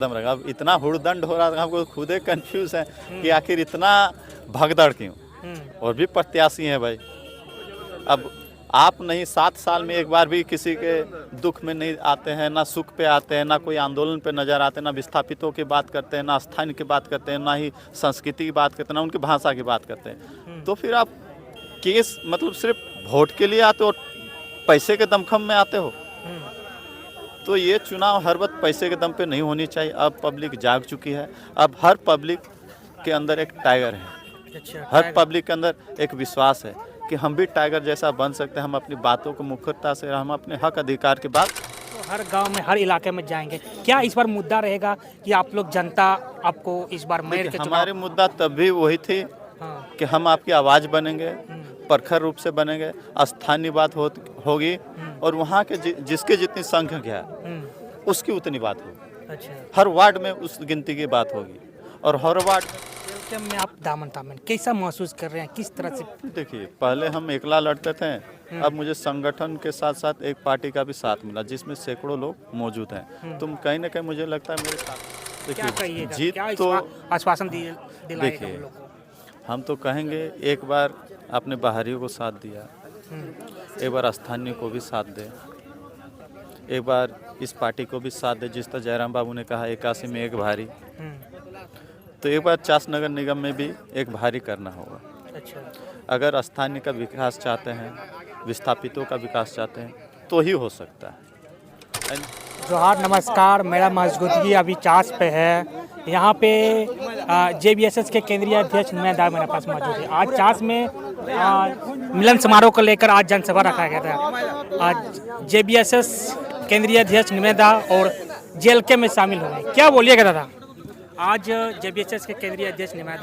दम रहा। अब इतना हुड़दंड हो रहा था, हमको खुद कंफ्यूज है कि आखिर इतना भगदड़ क्यों। और भी प्रत्याशी हैं भाई। अब आप नहीं 7 साल में एक बार भी किसी के दुख में नहीं आते हैं, ना सुख पे आते हैं, ना कोई आंदोलन पे नज़र आते हैं, ना विस्थापितों की बात करते हैं, ना स्थानीय की बात करते हैं, ना ही संस्कृति की बात करते हैं, ना उनकी भाषा की बात करते हैं। तो फिर आप केस मतलब सिर्फ वोट के लिए आते हो, पैसे के दमखम में आते हो। तो ये चुनाव हर वक्त पैसे के दम पे नहीं होनी चाहिए। अब पब्लिक जाग चुकी है। अब हर पब्लिक के अंदर एक टाइगर है। अच्छा, हर पब्लिक के अंदर एक विश्वास है कि हम भी टाइगर जैसा बन सकते हैं। हम अपनी बातों को मुखरता से, हम अपने हक अधिकार की बात तो हर गांव में, हर इलाके में जाएंगे। क्या इस बार मुद्दा रहेगा कि आप लोग जनता आपको इस बार मेयर के हमारे चुनाव? मुद्दा तब भी वही थी हाँ। कि हम आपकी आवाज़ बनेंगे, प्रखर रूप से बनेंगे, स्थानीय बात होगी और वहाँ के जिसके जितनी संख्या है उसकी उतनी बात होगी। अच्छा, हर वार्ड में उस गिनती की बात होगी और हर वार्ड जब में आप दामन तामन कैसा महसूस कर रहे हैं, किस तरह से? देखिए, पहले हम एकला लड़ते थे, अब मुझे संगठन के साथ साथ एक पार्टी का भी साथ मिला जिसमें सैकड़ों लोग मौजूद हैं। तुम कहीं ना कहीं मुझे लगता है मेरे साथ क्या कहिएगा, जीत क्या तो आश्वासन दिलाएगा देखिए, हम लोग को? हम तो कहेंगे एक बार आपने बाहरियों को साथ दिया, एक बार स्थानीय को भी साथ दे, एक बार इस पार्टी को भी साथ दे। जिस तरह जयराम बाबू ने कहा 81 में एक भारी, तो एक बार चास नगर निगम में भी एक भारी करना होगा। अच्छा, अगर स्थानीय का विकास चाहते हैं, विस्थापितों का विकास चाहते हैं तो ही हो सकता है। जोहार, नमस्कार। मेरा मजगूदगी अभी चास पे है। यहाँ पे JBSS के केंद्रीय अध्यक्ष निमय मेरे पास मौजूद है। आज चास में मिलन समारोह को लेकर आज जनसभा रखा गया था। आज JBSS केंद्रीय अध्यक्ष निमय और JLK में शामिल हुए। क्या बोलिएगा दादा? आज JBSS के केंद्रीय अध्यक्ष निमय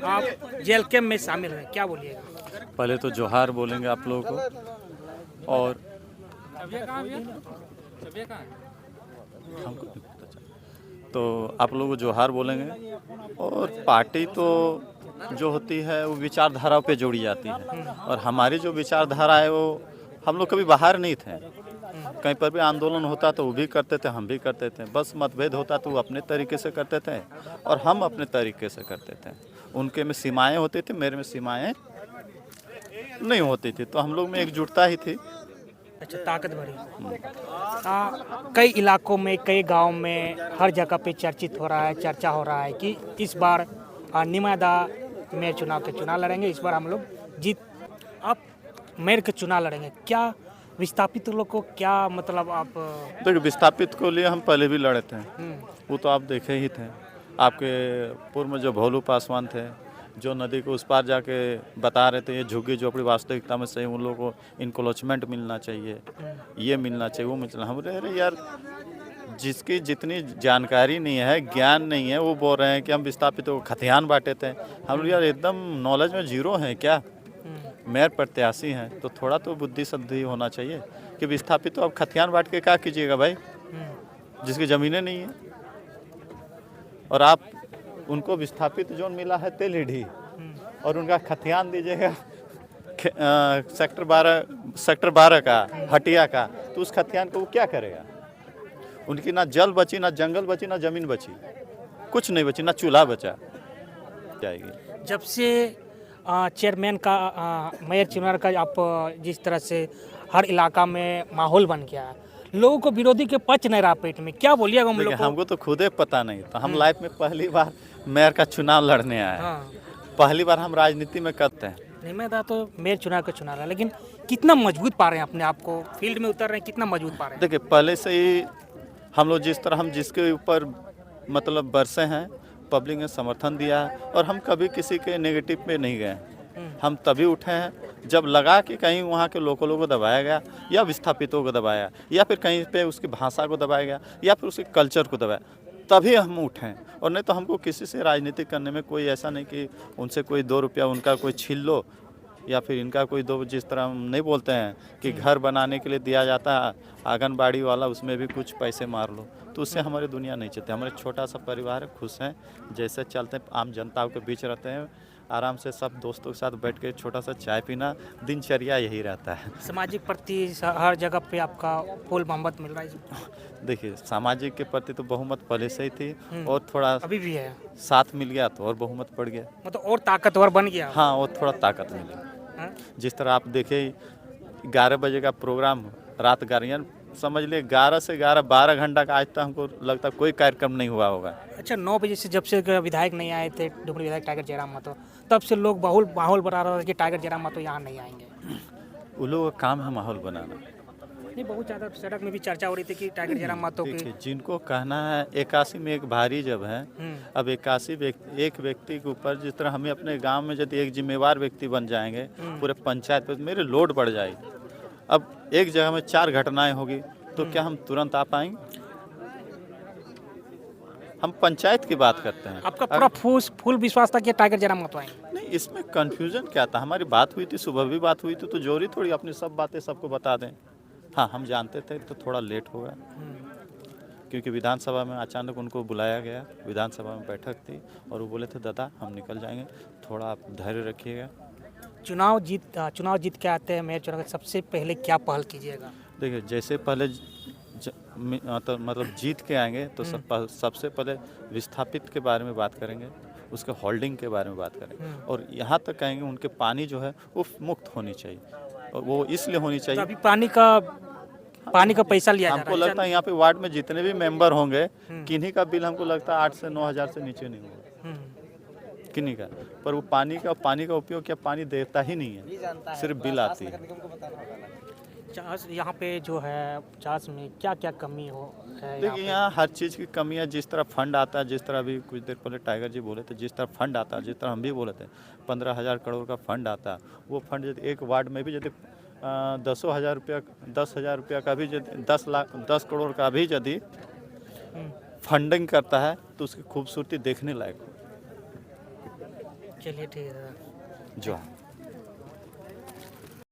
आप JLK में शामिल हुए, क्या बोलिएगा? पहले तो जोहार बोलेंगे आप लोगों को और तो आप लोगों को जोहार बोलेंगे। और पार्टी तो जो होती है वो विचारधारा पे जोड़ी जाती है और हमारी जो विचारधारा है वो हम लोग कभी बाहर नहीं थे। कहीं पर भी आंदोलन होता तो वो भी करते थे, हम भी करते थे। बस मतभेद होता तो वो अपने तरीके से करते थे और हम अपने तरीके से करते थे। उनके में सीमाएं होती थी, मेरे में सीमाएं नहीं होती थी, तो हम लोग में एकजुटता ही थी। अच्छा, ताकत भरी। कई इलाकों में, कई गांव में, हर जगह पे चर्चित हो रहा है, चर्चा हो रहा है कि इस बार निमय मेयर चुनाव लड़ेंगे। इस बार हम लोग जीत, आप मेयर के चुनाव लड़ेंगे। क्या विस्थापित लोग को क्या मतलब आप? देखिए, विस्थापित को लिए हम पहले भी लड़े थे, वो तो आप देखे ही थे। आपके पूर्व में जो भोलू पासवान थे, जो नदी को उस पार जाके बता रहे थे ये झुग्गी झोपड़ी वास्तविकता में सही, उन लोगों को इनक्रोचमेंट मिलना चाहिए, ये मिलना चाहिए, वो मिलना। हम अरे यार, जिसकी जितनी जानकारी नहीं है, ज्ञान नहीं है, वो बोल रहे हैं कि हम विस्थापितों को खतियान बांटे थे। हम लोग यार एकदम नॉलेज में जीरो हैं क्या? मेयर प्रत्याशी हैं तो थोड़ा तो बुद्धि सद्धि होना चाहिए कि विस्थापितों अब खतियान बांट के क्या कीजिएगा भाई, जिसकी ज़मीनें नहीं है। और आप उनको विस्थापित जोन मिला है तेलीढ़ी और उनका खतियान दीजिएगा सेक्टर 12 का, हटिया का, तो उस खतियान को वो क्या करेगा? उनकी ना जल बची, ना जंगल बची, ना ज़मीन बची, कुछ नहीं बची, ना चूल्हा बचा जाएगी। जब से चेयरमैन का मेयर चुनाव का आप जिस तरह से हर इलाका में माहौल बन गया है, लोगों को विरोधी के पच नहीं रहा पेट में, क्या बोलिएगा हम लोग को? हमको तो खुद ही पता नहीं था। हम लाइफ में पहली बार मेयर का चुनाव लड़ने आए। हाँ। पहली बार हम राजनीति में करते हैं। निमय दा तो मेयर चुनाव का चुनाव है, लेकिन कितना मजबूत पा रहे हैं अपने आप को, फील्ड में उतर रहे हैं, कितना मजबूत पा रहे हैं? देखिए, पहले से ही हम लोग जिस तरह हम जिसके ऊपर मतलब बरसे हैं, पब्लिक ने समर्थन दिया है और हम कभी किसी के नेगेटिव में नहीं गए। हम तभी उठे हैं जब लगा कि कहीं वहाँ के लोकलों को दबाया गया या विस्थापितों को दबाया या फिर कहीं पे उसकी भाषा को दबाया गया या फिर उसके कल्चर को दबाया, तभी हम उठें। और नहीं तो हमको किसी से राजनीति करने में कोई ऐसा नहीं कि उनसे कोई 2 रुपया उनका कोई छीन लो या फिर इनका कोई दो, जिस तरह हम नहीं बोलते हैं कि घर बनाने के लिए दिया जाता है आंगनबाड़ी वाला, उसमें भी कुछ पैसे मार लो, तो उससे हमारी दुनिया नहीं चलती। हमारे छोटा सा परिवार है, खुश हैं, जैसे चलते हैं, आम जनता के बीच रहते हैं, आराम से सब दोस्तों के साथ बैठ के छोटा सा चाय पीना, दिनचर्या यही रहता है। सामाजिक प्रति हर जगह पे आपका फुल मोहब्बत मिल रहा है। देखिए, सामाजिक के प्रति तो बहुमत पहले से ही थी और थोड़ा अभी भी है, साथ मिल गया तो और बहुमत बढ़ गया। मतलब और ताकतवर बन गया। हाँ, और थोड़ा ताकत मिली। हाँ? जिस तरह आप देखे 11 बजे का प्रोग्राम रात 11 समझ लिए 11 से 11 12 घंटा का आज तक हमको लगता है कोई कार्यक्रम नहीं हुआ होगा। अच्छा, 9 बजे से जब से विधायक नहीं आए थे, डुमरी विधायक टाइगर जयराम महतो, तब से लोग माहौल बना रहा था कि टाइगर जयराम महतो यहाँ नहीं आएंगे। उन लोगों का काम है माहौल बनाना। नहीं, बहुत ज़्यादा सड़क में भी चर्चा हो रही थी कि टाइगर जयराम महतो की। देखिए, जिनको कहना है 81 में एक भारी जब है, अब 81 एक व्यक्ति के ऊपर जिस तरह हमें अपने गांव में यदि एक जिम्मेवार व्यक्ति बन जाएंगे पूरे पंचायत पे मेरे लोड बढ़ जाएगी। अब एक जगह में 4 घटनाएं होगी तो क्या हम तुरंत आ पाएंगे? हम पंचायत की बात करते हैं। आपका पूरा फुल विश्वास था कि टाइगर जयराम महतो आएंगे। नहीं, इसमें कंफ्यूजन क्या था? हमारी बात हुई थी, सुबह भी बात हुई थी, तो जोरी थोड़ी अपनी सब बातें सबको बता दें। हाँ, हम जानते थे तो थोड़ा लेट होगा क्योंकि विधानसभा में अचानक उनको बुलाया गया, विधानसभा में बैठक थी और वो बोले थे दादा हम निकल जाएंगे, थोड़ा आप धैर्य रखिएगा। चुनाव जीत के आते हैं मेयर चुनाव, सबसे पहले क्या पहल कीजिएगा? देखिए, जैसे पहले मतलब जीत के आएंगे तो सबसे पहले विस्थापित के बारे में बात करेंगे, उसके होल्डिंग के बारे में बात करेंगे और यहाँ तक कहेंगे उनके पानी जो है वो मुफ्त होनी चाहिए। और वो इसलिए होनी चाहिए, तो अभी पानी का पैसा लिया जा रहा है। हमको लगता है यहाँ पे वार्ड में जितने भी मेंबर होंगे किन्हीं का बिल हमको लगता है 8 से 9 हज़ार से नीचे नहीं होगा किन्हीं का। पर वो पानी का उपयोग क्या पानी देता ही नहीं है, सिर्फ बिल आती है। यहाँ पे जो है चास में क्या क्या कमी है? देखिए, यहाँ हर चीज़ की कमी है। जिस तरह फंड आता है, जिस तरह अभी कुछ देर पहले टाइगर जी बोले थे, जिस तरह फंड आता है, जिस तरह हम भी बोले थे 15,000 करोड़ का फंड आता है, वो फंड यदि एक वार्ड में भी यदि 10,000 रुपया का भी यदि 10 करोड़ का भी यदि फंडिंग करता है तो उसकी खूबसूरती देखने लायक हो। चलिए, ठीक है जो